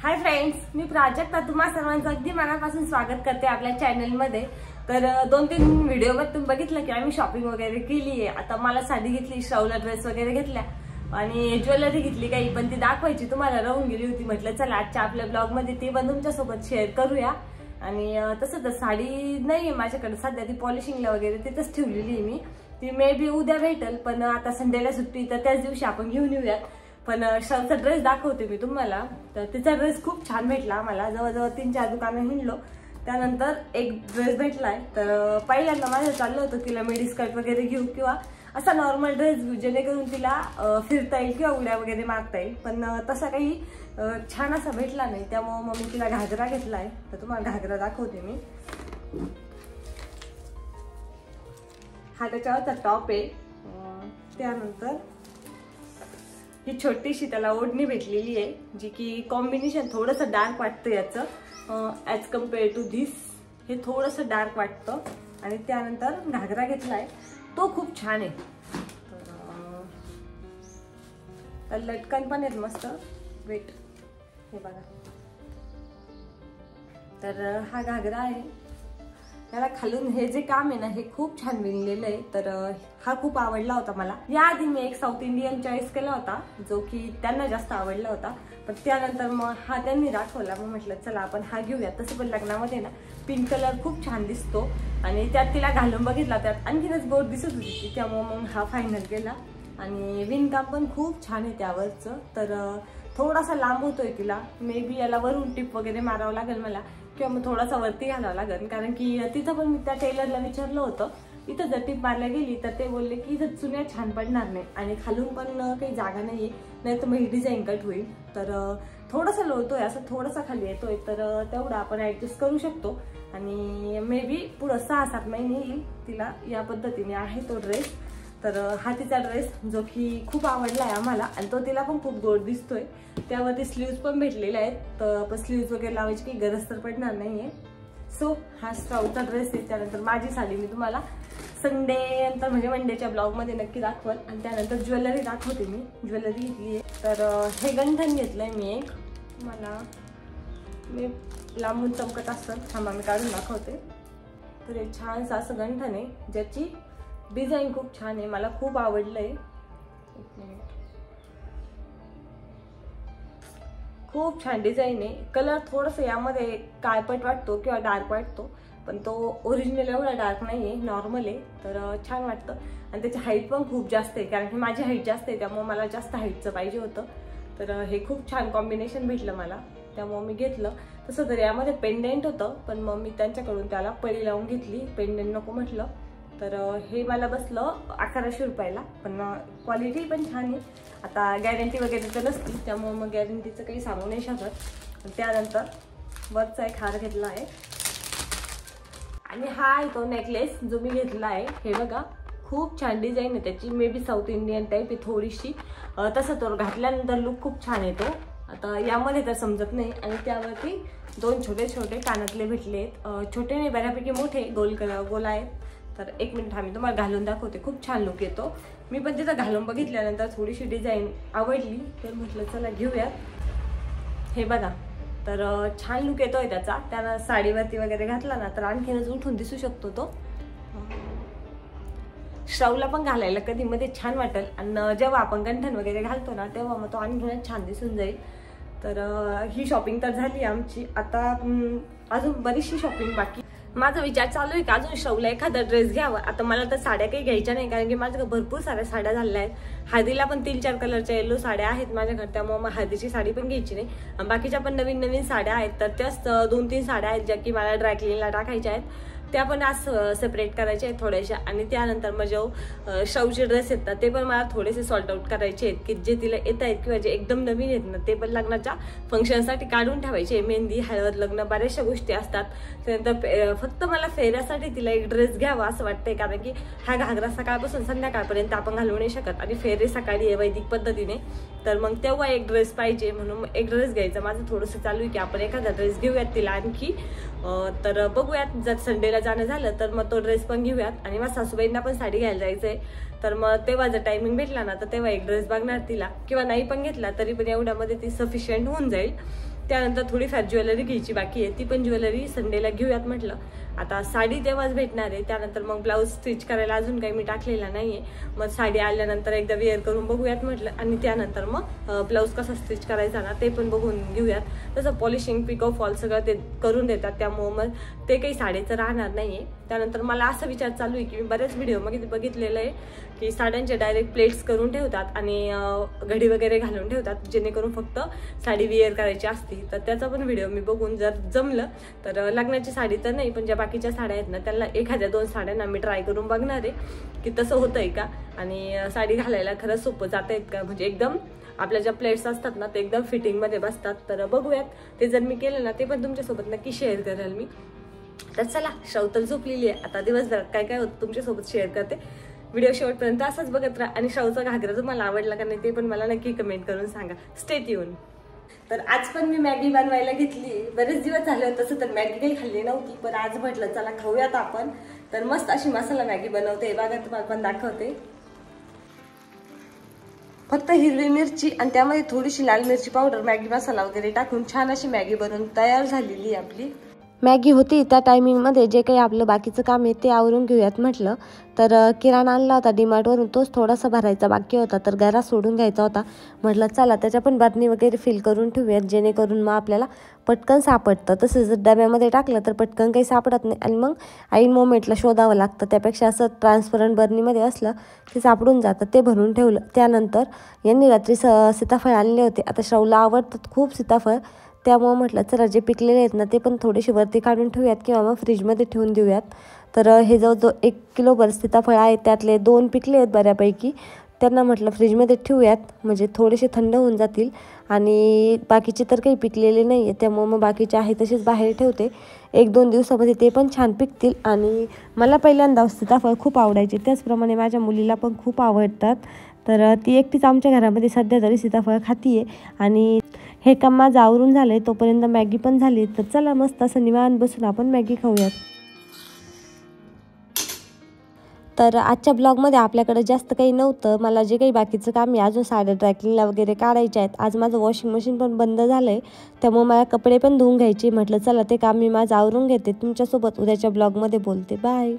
Hi friends, मी प्राजक्ता तुम्हा सर्वांचं अगदी मनापासून स्वागत करते आपल्या चॅनल मध्ये। तर 2-3 व्हिडिओ मध्ये तुम्ही बघितलं की आम्ही शॉपिंग वगैरे केली आहे। आता मला साडी घेतली, श्रावला ड्रेस वगैरे घेतल्या आणि ज्वेलरी घेतली काही, पण ती दाखवायची तुम्हाला राहून गेली होती। म्हटलं चला आजच्या आपल्या ब्लॉग मध्ये ती पण तुमच्या सोबत शेअर करूया। आणि तसं तर साडी नाहीये माझ्याकडे सध्या, ती पॉलिशिंगला वगैरे तिथंच ठेवलेली आहे मी। ती मे बी उद्या भेटेल, पण आता संडेला सुट्टी तर त्याच दिवशी आपण घेऊन येऊयात। पण श्रावचा ड्रेस दाखवते मी तुम्हाला। तर तिचा ड्रेस खूप छान भेटला मला, जवळजवळ 3-4 दुकानं हिंडलो, त्यानंतर एक ड्रेस भेटलाय। तर पहिल्यांदा माझं चाललं होतं तिला मिडी स्कर्ट वगैरे घेऊ किंवा असा नॉर्मल ड्रेस घेऊ, जेणेकरून तिला फिरता येईल किंवा उड्या वगैरे मारता येईल। पण तसा काही छान असा भेटला नाही, त्यामुळे मग मी तिला घागरा घेतलाय। तर तुम्हाला घागरा दाखवते मी। हा त्याच्यावरचा टॉप आहे। त्यानंतर ही छोटीशी त्याला ओढणी भेटलेली आहे, जी की कॉम्बिनेशन थोडंसं डार्क वाटतं याचं ॲज कम्पेअर टू धिस। हे थोडंसं डार्क वाटतं। आणि त्यानंतर घागरा घेतलाय, तो खूप छान आहे। तर लटकन पण आहेत मस्त, वेट हे बघा। तर हा घागरा आहे, त्याला खालून हे जे काम आहे ना हे खूप छान विणलेलं आहे। तर हा खूप आवडला होता मला। याआधी मी एक साऊथ इंडियन चॉईस केला होता, जो की त्यांना जास्त आवडला होता, पण त्यानंतर मग हा त्यांनी दाखवला। मग म्हटलं चला आपण हा घेऊया। तसं पण लग्नामध्ये ना पिंक कलर खूप छान दिसतो आणि त्यात तिला घालून बघितला, त्यात आणखीनच गोड दिसत होती, त्यामुळे मग हा फायनल केला। आणि विणकाम पण खूप छान आहे त्यावरचं। तर थोडासा लांब होतोय तिला, मे बी याला वरून टिप वगैरे मारावं लागेल मला, किंवा मग थोडासा वरती घालावं लागेल, कारण की तिथं पण मी त्या टेलरला विचारलं होतं, इथं जर टिप मारल्या गेली तर ते बोलले की इथं चुन्या छान पडणार नाही आणि खालून पण काही जागा नाहीये, नाही तर मग ही डिझाईन कट होईल। तर थोडासा लोळतोय, असं थोडासा खाली येतोय, तर तेवढा आपण ऍडजस्ट करू शकतो। आणि मे बी पुढं 6-7 महिने येईल तिला या पद्धतीने आहे तो ड्रेस। तर हा तिचा ड्रेस जो की खूप आवडला आहे आम्हाला, आणि तो तिला पण खूप गोड दिसतोय। त्यावरती स्लीव्ज पण भेटलेले आहेत, तर स्लीव्ज वगैरे लावायची काही गरज तर पडणार नाहीये। सो हा श्रावचा ड्रेस आहे। त्यानंतर माझी साडी मी तुम्हाला संडे नंतर म्हणजे मंडेच्या ब्लॉग मध्ये नक्की दाखवल। आणि त्यानंतर ज्वेलरी दाखवते मी। ज्वेलरी घेतली आहे, तर हे गंठन घेतलंय मी एक, मला मी लांबून चमकत असतं, थांबा मी काढून दाखवते। तर हे छानसं असं गंठन आहे, ज्याची डिझाईन खूप छान आहे, मला खूप आवडलंय। एक मिनिट, खूप छान डिझाईन आहे। कलर थोडंसं यामध्ये काळपट वाटतो किंवा डार्क वाटतो, पण तो ओरिजिनल एवढा डार्क नाहीये, नॉर्मल आहे। तर छान वाटतं आणि त्याची हाईट पण खूप जास्त आहे, कारण की माझी हाईट जास्त आहे, त्यामुळे मला जास्त हाईटचं पाहिजे होतं। तर हे खूप छान कॉम्बिनेशन भेटलं मला, त्यामुळे मी घेतलं। तसं तर यामध्ये पेंडेंट होतं, पण मग मी त्यांच्याकडून त्याला पळी लावून घेतली, पेंडेंट नको म्हटलं। तर हे मला बसलं 1100 रुपयाला, पण क्वालिटी पण छान आहे। आता गॅरंटी वगैरे तर नसती, त्यामुळे मग गॅरंटीचं काही सांगू नाही शकत। त्यानंतर वरचा एक हार घेतला आहे, आणि हा आहे तो नेकलेस जो मी घेतला आहे। हे बघा, खूप छान डिझाईन आहे त्याची, may be south Indian type आहे थोडीशी। तसं तो घातल्यानंतर लुक खूप छान येतो, आता यामध्ये तर समजत नाही। आणि त्यावरती 2 छोटे छोटे कानातले भेटले आहेत, छोटे नाही बऱ्यापैकी मोठे, गोल आहेत। तर एक मिनिट आम्ही तुम्हाला घालून दाखवते, खूप छान लुक येतो। मी पण तिथं घालून बघितल्यानंतर थोडीशी डिझाईन आवडली, तर म्हटलं चला घेऊयात। हे बघा, तर छान लुक येतोय त्याचा। त्याला साडीवरती वगैरे घातला ना तर आणखीनच उठून दिसू शकतो तो। श्रावला पण घालायला कधी मध्ये छान वाटेल, आणि जेव्हा आपण गंठन वगैरे घालतो ना तेव्हा मग तो आणखीनच छान दिसून जाईल। तर ही शॉपिंग तर झाली आमची, आता अजून बरीचशी शॉपिंग बाकी। माझा विचार चालू आहे का अजून श्रावला एखादा ड्रेस घ्यावा। आता मला तर साड्या काही घ्यायच्या नाही, कारण की माझ्याकडे भरपूर साऱ्या साड्या झाल्या आहेत। हळदीला पण 3-4 कलरच्या येलो साड्या आहेत माझ्याकडे, त्यामुळे मग हळदीची साडी पण घ्यायची नाही। आणि बाकीच्या पण नवीन साड्या आहेत, तर त्याच 2-3 साड्या आहेत ज्या की मला ड्रायक्लिनला टाकायच्या आहेत, त्या पण आज सेपरेट करायच्या आहेत थोड्याशा। आणि त्यानंतर मग जो श्रावचे ड्रेस आहेत ना ते पण मला थोडेसे सॉर्ट आउट करायचे आहेत, की जे तिला येत आहेत किंवा जे एकदम नवीन आहेत ना ते पण लग्नाच्या फंक्शनसाठी काढून ठेवायचे। मेहंदी, हळद, लग्न बऱ्याचशा गोष्टी असतात। त्यानंतर फक्त मला फेऱ्यासाठी तिला एक ड्रेस घ्यावा असं वाटतंय, कारण की हा घागरा सकाळपासून संध्याकाळपर्यंत आपण घालू नाही शकत, आणि फेरे सकाळी आहे वैदिक पद्धतीने, तर मग तेव्हा एक ड्रेस पाहिजे, म्हणून एक ड्रेस घ्यायचा माझं थोडंसं चालू आहे की आपण एखादा ड्रेस घेऊयात तिला आणखी। तर बघूयात, जर संडेला जाणं झालं तर मग तो ड्रेस पण घेऊयात। आणि माझ्या सासूबाईंना पण साडी घ्यायला जायचंय, तर मग तेव्हा जर टायमिंग भेटला ना तर तेव्हा एक ड्रेस बघणार तिला, किंवा नाही पण घेतला तरी पण एवढ्यामध्ये ती सफिशियंट होऊन जाईल। त्यानंतर थोडीफार ज्वेलरी घ्यायची बाकी आहे, ती पण ज्वेलरी संडेला घेऊयात म्हटलं. आता साडी तेव्हाच भेटणार आहे, त्यानंतर मग ब्लाऊज स्टिच करायला अजून काही मी टाकलेला नाहीये. मग साडी आल्यानंतर एकदा वेअर करून बघूयात म्हटलं, आणि त्यानंतर मग ब्लाऊज कसा स्टिच करायचा ना ते पण बघून घेऊयात. तसं पॉलिशिंग पिको फॉल सगळं ते करून देतात, त्यामुळं मग ते काही साडीचं राहणार नाहीये. त्यानंतर मला असा विचार चालू आहे की मी बऱ्याच व्हिडिओमध्ये बघितलेलं आहे की साड्यांचे डायरेक्ट प्लेट्स करून ठेवतात आणि घडी वगैरे घालून ठेवतात, जेणेकरून फक्त साडी वेअर करायची असती. तर त्याचा पण व्हिडिओ मी बघून जर जमलं तर लग्नाची साडी तर नाही, पण ज्या बाकीच्या साड्या आहेत ना त्यांना एखाद्या 2 साड्यांना मी ट्राय करून बघणार आहे की तसं होतंय का, आणि साडी घालायला खरंच सोपं जात आहेत का, म्हणजे एकदम आपल्या ज्या प्लेट्स असतात ना ते एकदम फिटिंगमध्ये बसतात. तर बघूयात, ते जर मी केलं ना ते पण तुमच्यासोबत नक्की शेअर करेल मी. तर चला, श्रावतल झोपलेली आहे, आता दिवसभर काय काय होतं तुमच्यासोबत शेअर करते. व्हिडिओ शेवटपर्यंत असंच बघत राहा, आणि श्रावचा घागरा तुम्हाला आवडला का नाही ते पण मला नक्की कमेंट करून सांगा. Stay tune. तर आज पण मी मॅगी बनवायला घेतली. बरेच दिवस झाले होते तसं तर मॅगी काही खाल्ली नव्हती, पण आज म्हटलं चला खाऊयात आपण. तर मस्त अशी मसाला मॅगी बनवते, बघा तुम्हाला पण दाखवते. फक्त हिरवी मिरची आणि त्यामध्ये थोडीशी लाल मिरची पावडर, मॅगी मसाला वगैरे टाकून छान अशी मॅगी बनवून तयार झालेली आपली मॅगी होती. त्या टायमिंगमध्ये जे काही आपलं बाकीचं काम आहे ते आवरून घेऊयात म्हटलं. तर किराणा आणला होता डीमार्टवरून, तोच थोडासा भरायचा बाकी होता, तर घरात सोडून घ्यायचा होता. म्हटलं चला त्याच्या पण बरणी वगैरे फिल करून ठेवूयात, जेणेकरून मग आपल्याला पटकन सापडतं. तसं जर डब्यामध्ये टाकलं तर पटकन काही सापडत नाही, आणि मग ऐन मोमेंटला शोधावं लागतं. त्यापेक्षा असं ट्रान्सपरंट बर्नीमध्ये असलं ते सापडून जातं. ते भरून ठेवलं. त्यानंतर यांनी रात्री सीताफळ आणले होते. आता श्रावला आवडतात खूप सीताफळ, त्यामुळे म्हटलं चला जे पिकलेले आहेत ना ते पण थोडेसे वरती काढून ठेवूयात किंवा मग फ्रीजमध्ये ठेवून देऊयात. तर हे जवळजवळ 1 किलोभर सीताफळ आहेत, त्यातले 2 पिकले आहेत बऱ्यापैकी. त्यांना म्हटलं फ्रीजमध्ये ठेवूयात, म्हणजे थोडेसे थंड होऊन जातील, आणि बाकीचे तर काही पिकलेले नाही आहे, त्यामुळे मग बाकीचे आहे तसेच बाहेर ठेवते. 1-2 दिवसामध्ये ते पण छान पिकतील. आणि मला पहिल्यांदा सीताफळ खूप आवडायचे, त्याचप्रमाणे माझ्या मुलीला पण खूप आवडतात. तर ती एकटीच आमच्या घरामध्ये सध्या तरी सीताफळ खातीये. आणि हे काम माझं आवरून झालंय, तोपर्यंत मॅगी पण झाली. तर चला मस्त असं निवांत बसून आपण मॅगी खाऊयात. तर आजच्या ब्लॉगमध्ये आपल्याकडे जास्त काही नव्हतं. मला जे काही बाकीचं काम आहे, अजून साड्या ड्रायक्लिंगला वगैरे काढायचे आहेत. आज माझं वॉशिंग मशीन पण बंद झालं आहे, त्यामुळे मला कपडे पण धुवून घ्यायचे. म्हटलं चला ते काम मी माझं आवरून घेते. तुमच्यासोबत उद्याच्या ब्लॉगमध्ये बोलते. बाय.